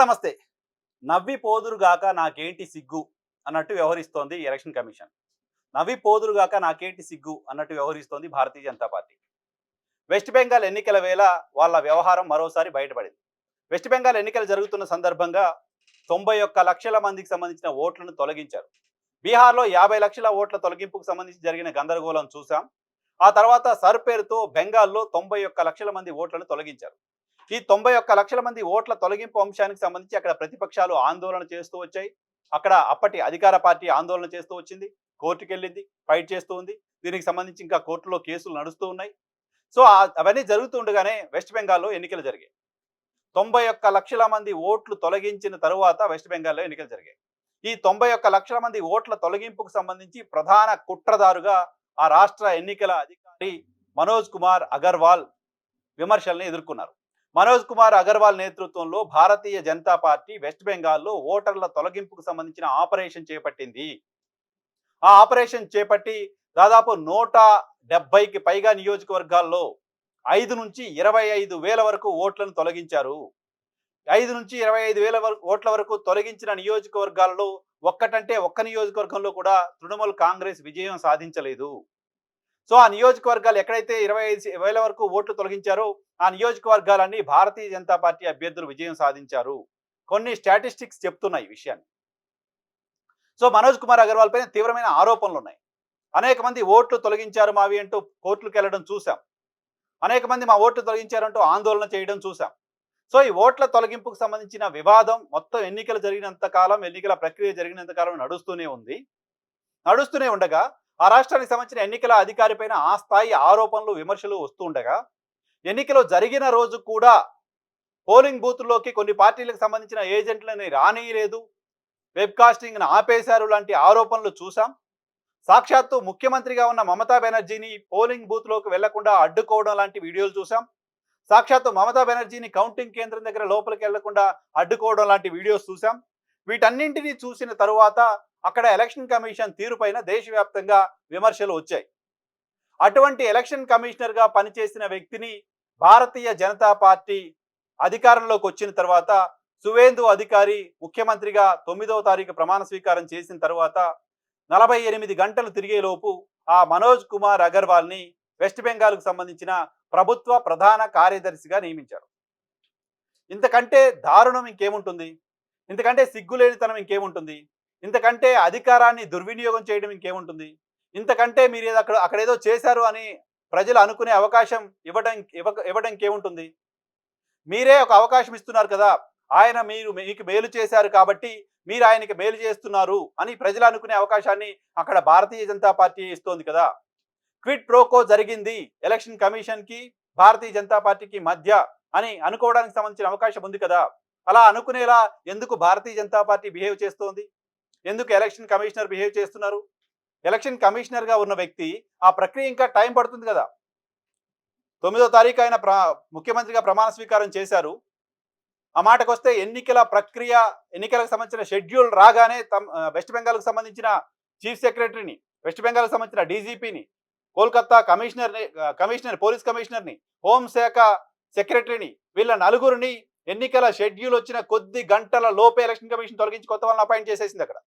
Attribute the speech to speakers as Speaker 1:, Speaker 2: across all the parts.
Speaker 1: నమస్తే. నవ్వి పోదురుగాక నాకేంటి సిగ్గు అన్నట్టు వ్యవహరిస్తోంది ఎలక్షన్ కమిషన్. నవ్వి పోదురుగాక నాకేంటి సిగ్గు అన్నట్టు వ్యవహరిస్తోంది భారతీయ జనతా పార్టీ. వెస్ట్ బెంగాల్ ఎన్నికల వేళ వాళ్ళ వ్యవహారం మరోసారి బయటపడింది. వెస్ట్ బెంగాల్ ఎన్నికలు జరుగుతున్న సందర్భంగా 91 లక్షల మందికి సంబంధించిన ఓట్లను తొలగించారు. బీహార్లో 50 లక్షల ఓట్ల తొలగింపుకు సంబంధించి జరిగిన గందరగోళం చూసాం. ఆ తర్వాత సర్ పేరుతో బెంగాల్లో 91 లక్షల మంది ఓట్లను తొలగించారు. ఈ 91 లక్షల మంది ఓట్ల తొలగింపు అంశానికి సంబంధించి అక్కడ ప్రతిపక్షాలు ఆందోళన చేస్తూ వచ్చాయి. అక్కడ అప్పటి అధికార పార్టీ ఆందోళన చేస్తూ వచ్చింది, కోర్టుకెళ్ళింది, ఫైట్ చేస్తూ ఉంది. దీనికి సంబంధించి ఇంకా కోర్టులో కేసులు నడుస్తూ ఉన్నాయి. సో అవన్నీ జరుగుతూ ఉండగానే వెస్ట్ బెంగాల్లో ఎన్నికలు జరిగాయి. 91 లక్షల మంది ఓట్లు తొలగించిన తరువాత వెస్ట్ బెంగాల్లో ఎన్నికలు జరిగాయి. ఈ 91 లక్షల మంది ఓట్ల తొలగింపుకు సంబంధించి ప్రధాన కుట్రదారుగా ఆ రాష్ట్ర ఎన్నికల అధికారి మనోజ్ కుమార్ అగర్వాల్ విమర్శల్ని ఎదుర్కొన్నారు. మనోజ్ కుమార్ అగర్వాల్ నేతృత్వంలో భారతీయ జనతా పార్టీ వెస్ట్ బెంగాల్లో ఓటర్ల తొలగింపుకు సంబంధించిన ఆపరేషన్ చేపట్టింది. ఆ ఆపరేషన్ చేపట్టి దాదాపు 170కి పైగా నియోజకవర్గాల్లో 5 నుంచి 25 వేల వరకు ఓట్లను తొలగించారు. 5 నుంచి 25 వేల ఓట్ల వరకు తొలగించిన నియోజకవర్గాల్లో ఒక్క నియోజకవర్గంలో కూడా తృణమూల్ కాంగ్రెస్ విజయం సాధించలేదు. సో ఆ నియోజకవర్గాలు ఎక్కడైతే 25 వేల వరకు ఓట్లు తొలగించారో ఆ నియోజకవర్గాలన్నీ భారతీయ జనతా పార్టీ అభ్యర్థులు విజయం సాధించారు. కొన్ని స్టాటిస్టిక్స్ చెప్తున్నాయి ఈ విషయాన్ని. సో మనోజ్ కుమార్ అగర్వాల్ పైన తీవ్రమైన ఆరోపణలు ఉన్నాయి. అనేక మంది ఓట్లు తొలగించారు మావి అంటూ కోర్టులకు వెళ్ళడం చూసాం. అనేక మంది మా ఓట్లు తొలగించారంటూ ఆందోళన చేయడం చూసాం. సో ఈ ఓట్ల తొలగింపుకు సంబంధించిన వివాదం మొత్తం ఎన్నికల ప్రక్రియ జరిగినంత కాలం నడుస్తూనే ఉండగా ఆ రాష్ట్రానికి సంబంధించిన ఎన్నికల అధికారి పైన ఆ స్థాయి ఆరోపణలు, విమర్శలు వస్తూ ఉండగా ఎన్నికలు జరిగిన రోజు కూడా పోలింగ్ బూత్లోకి కొన్ని పార్టీలకు సంబంధించిన ఏజెంట్లని రానియలేదు, వెబ్కాస్టింగ్ను ఆపేశారు లాంటి ఆరోపణలు చూసాం. సాక్షాత్తు ముఖ్యమంత్రిగా ఉన్న మమతా బెనర్జీని పోలింగ్ బూత్లోకి వెళ్లకుండా అడ్డుకోవడం లాంటి వీడియోలు చూసాం. సాక్షాత్తు మమతా బెనర్జీని కౌంటింగ్ కేంద్రం దగ్గర లోపలికి వెళ్లకుండా అడ్డుకోవడం లాంటి వీడియోస్ చూసాం. వీటన్నింటినీ చూసిన తరువాత అక్కడ ఎలక్షన్ కమిషన్ తీరుపైన దేశవ్యాప్తంగా విమర్శలు వచ్చాయి. అటువంటి ఎలక్షన్ కమిషనర్గా పనిచేసిన వ్యక్తిని భారతీయ జనతా పార్టీ అధికారంలోకి వచ్చిన తర్వాత సువేందు అధికారి ముఖ్యమంత్రిగా 9వ తారీఖు ప్రమాణ స్వీకారం చేసిన తర్వాత 48 గంటలు తిరిగేలోపు ఆ మనోజ్ కుమార్ అగర్వాల్ని వెస్ట్ బెంగాల్కు సంబంధించిన ప్రభుత్వ ప్రధాన కార్యదర్శిగా నియమించారు. ఇంతకంటే దారుణం ఇంకేముంటుంది? ఇంతకంటే సిగ్గులేనితనం ఇంకేముంటుంది? ఇంతకంటే అధికారాన్ని దుర్వినియోగం చేయడం ఇంకేముంటుంది? ఇంతకంటే మీరు అక్కడేదో చేశారు అని ప్రజలు అనుకునే అవకాశం ఇవ్వడం ఇంకేముంటుంది? మీరే ఒక అవకాశం ఇస్తున్నారు కదా, మీకు మేలు చేశారు కాబట్టి మీరు ఆయనకి మేలు చేస్తున్నారు అని ప్రజలు అనుకునే అవకాశాన్ని అక్కడ భారతీయ జనతా పార్టీ ఇస్తోంది కదా. క్విడ్ ప్రోకో జరిగింది ఎలక్షన్ కమిషన్కి భారతీయ జనతా పార్టీకి మధ్య అని అనుకోవడానికి సంబంధించిన అవకాశం ఉంది కదా. అలా అనుకునేలా ఎందుకు భారతీయ జనతా పార్టీ బిహేవ్ చేస్తోంది? ఎందుకు ఎలక్షన్ కమిషనర్ బిహేవ్ చేస్తున్నారు? ఎలక్షన్ కమిషనర్గా ఉన్న వ్యక్తి ఆ ప్రక్రియ ఇంకా టైం పడుతుంది కదా. 9వ తారీఖు ఆయన ముఖ్యమంత్రిగా ప్రమాణ స్వీకారం చేశారు. ఆ మాటకు వస్తే ఎన్నికలకు సంబంధించిన షెడ్యూల్ రాగానే వెస్ట్ బెంగాల్కు సంబంధించిన చీఫ్ సెక్రటరీని, వెస్ట్ బెంగాల్కు సంబంధించిన డీజీపీని, కోల్కతా పోలీస్ కమిషనర్ని, హోంశాఖ సెక్రటరీని, వీళ్ళ నలుగురిని ఎన్నికల షెడ్యూల్ వచ్చిన కొద్ది గంటల లోపే ఎలక్షన్ కమిషన్ తొలగించి కొత్త వాళ్ళని అపాయింట్ చేసేసింది. అక్కడ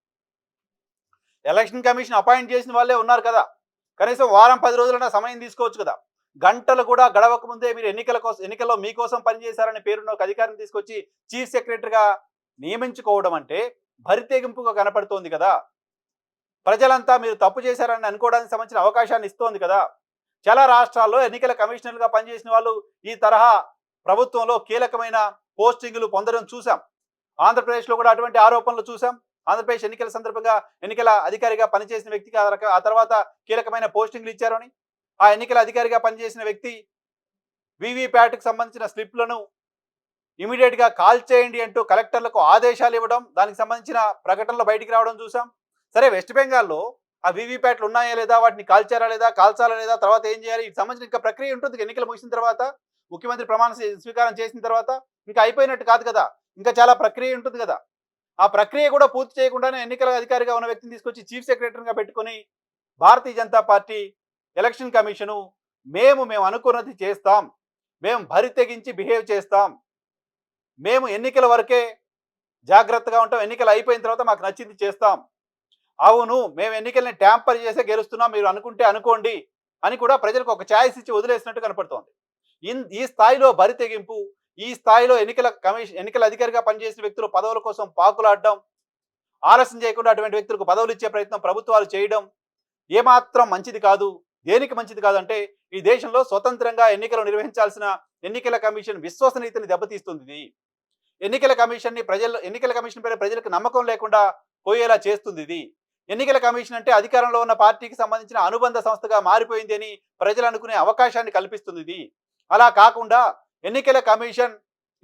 Speaker 1: ఎలక్షన్ కమిషన్ అపాయింట్ చేసిన వాళ్ళే ఉన్నారు కదా, కనీసం వారం 10 రోజులైనా సమయం తీసుకోవచ్చు కదా. గంటలు కూడా గడవక ముందే మీరు ఎన్నికల్లో మీకోసం పనిచేశారనే పేరున్న ఒక అధికారిని తీసుకొచ్చి చీఫ్ సెక్రటరీగా నియమించుకోవడం అంటే భరితెగింపుగా కనపడుతోంది కదా. ప్రజలంతా మీరు తప్పు చేశారని అనుకోవడానికి సంబంధించిన అవకాశాన్ని ఇస్తోంది కదా. చాలా రాష్ట్రాల్లో ఎన్నికల కమిషనర్గా పనిచేసిన వాళ్ళు ఈ తరహా ప్రభుత్వంలో కీలకమైన పోస్టింగులు పొందడం చూసాం. ఆంధ్రప్రదేశ్లో కూడా అటువంటి ఆరోపణలు చూసాం. ఆంధ్రప్రదేశ్ ఎన్నికల సందర్భంగా ఎన్నికల అధికారిగా పనిచేసిన వ్యక్తికి ఆ తర్వాత కీలకమైన పోస్టింగ్లు ఇచ్చారని, ఆ ఎన్నికల అధికారిగా పనిచేసిన వ్యక్తి వీవీప్యాట్కి సంబంధించిన స్లిప్లను ఇమీడియట్గా కాల్ చేయండి అంటూ కలెక్టర్లకు ఆదేశాలు ఇవ్వడం, దానికి సంబంధించిన ప్రకటనలు బయటికి రావడం చూసాం. సరే, వెస్ట్ బెంగాల్లో ఆ వీవీప్యాట్లు ఉన్నాయా లేదా, వాటిని కాల్చాలా లేదా, తర్వాత ఏం చేయాలి, ఇది సంబంధించిన ఇంకా ప్రక్రియ ఉంటుంది. ఎన్నికలు ముగిసిన తర్వాత, ముఖ్యమంత్రి ప్రమాణ స్వీకారం చేసిన తర్వాత ఇంకా అయిపోయినట్టు కాదు కదా, ఇంకా చాలా ప్రక్రియ ఉంటుంది కదా. ఆ ప్రక్రియ కూడా పూర్తి చేయకుండానే ఎన్నికల అధికారిగా ఉన్న వ్యక్తిని తీసుకొచ్చి చీఫ్ సెక్రటరీగా పెట్టుకొని Bharatiya Janata party election commission మేము అనుకున్నది చేస్తాం, మేము భరి తెగించి బిహేవ్ చేస్తాం, మేము ఎన్నికల వరకే జాగ్రత్తగా ఉంటాం. ఎన్నికలు అయిపోయిన తర్వాత మాకు నచ్చింది చేస్తాం. అవును, మేము ఎన్నికల్ని ట్యాంపర్ చేసే గెలుస్తున్నాం. మీరు అనుకుంటే అనుకోండి అని కూడా ప్రజలకు ఒక ఛాయిస్ ఇచ్చి వదిలేసినట్టు కనపడుతోంది. ఈ స్థాయిలో బరి తెగింపు, ఈ స్థాయిలో ఎన్నికల అధికారిగా పనిచేసిన వ్యక్తులు పదవుల కోసం పాకులాడడం, ఆలస్యం చేయకుండా అటువంటి వ్యక్తులకు పదవులు ఇచ్చే ప్రయత్నం ప్రభుత్వాలు చేయడం ఏమాత్రం మంచిది కాదు. దేనికి మంచిది కాదంటే ఈ దేశంలో స్వతంత్రంగా ఎన్నికలు నిర్వహించాల్సిన ఎన్నికల కమిషన్ విశ్వసనీయతని దెబ్బతీస్తుంది ఇది. ఎన్నికల కమిషన్ పైన ప్రజలకు నమ్మకం లేకుండా పోయేలా చేస్తుంది ఇది. ఎన్నికల కమిషన్ అంటే అధికారంలో ఉన్న పార్టీకి సంబంధించిన అనుబంధ సంస్థగా మారిపోయింది అని ప్రజలు అనుకునే అవకాశాన్ని కల్పిస్తుంది ఇది. అలా కాకుండా ఎన్నికల కమిషన్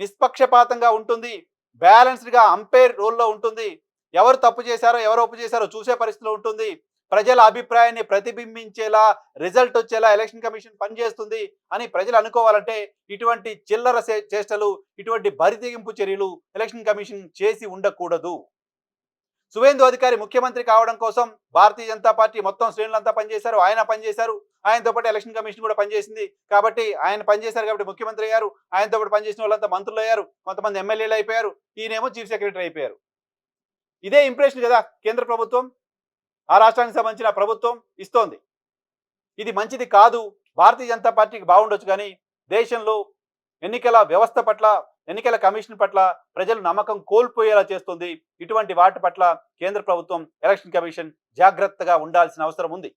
Speaker 1: నిష్పక్షపాతంగా ఉంటుంది, బ్యాలెన్స్డ్గా అంపైర్ రోల్లో ఉంటుంది. ఎవరు తప్పు చేశారో ఎవరు ఒప్పు చేశారో చూసే పరిస్థితిలో ఉంటుంది. ప్రజల అభిప్రాయాన్ని ప్రతిబింబించేలా, రిజల్ట్ వచ్చేలా ఎలక్షన్ కమిషన్ పనిచేస్తుంది అని ప్రజలు అనుకోవాలంటే ఇటువంటి చిల్లర చేష్టలు, ఇటువంటి బరితెగింపు చర్యలు ఎలక్షన్ కమిషన్ చేసి ఉండకూడదు. సువేందు అధికారి ముఖ్యమంత్రి కావడం కోసం భారతీయ జనతా పార్టీ మొత్తం శ్రేణులంతా పనిచేశారు. ఆయన పనిచేశారు, ఆయనతో పాటు ఎలక్షన్ కమిషన్ కూడా పనిచేసింది. కాబట్టి ఆయన పనిచేశారు కాబట్టి ముఖ్యమంత్రి అయ్యారు. ఆయనతో పాటు పనిచేసిన వాళ్ళంతా మంత్రులు అయ్యారు, కొంతమంది ఎమ్మెల్యేలు అయిపోయారు, ఈయనేమో చీఫ్ సెక్రటరీ అయిపోయారు. ఇదే ఇంప్రెషన్ కదా కేంద్ర ప్రభుత్వం, ఆ రాష్ట్రానికి సంబంధించిన ప్రభుత్వం ఇస్తోంది. ఇది మంచిది కాదు. భారతీయ జనతా పార్టీకి బాగుండొచ్చు, కానీ దేశంలో ఎన్నికల వ్యవస్థ పట్ల, ఎన్నికల కమిషన్ పట్ల ప్రజలు నమ్మకం కోల్పోయేలా చేస్తుంది. ఇటువంటి వాటి పట్ల కేంద్ర ప్రభుత్వం, ఎలక్షన్ కమిషన్ జాగ్రత్తగా ఉండాల్సిన అవసరం ఉంది.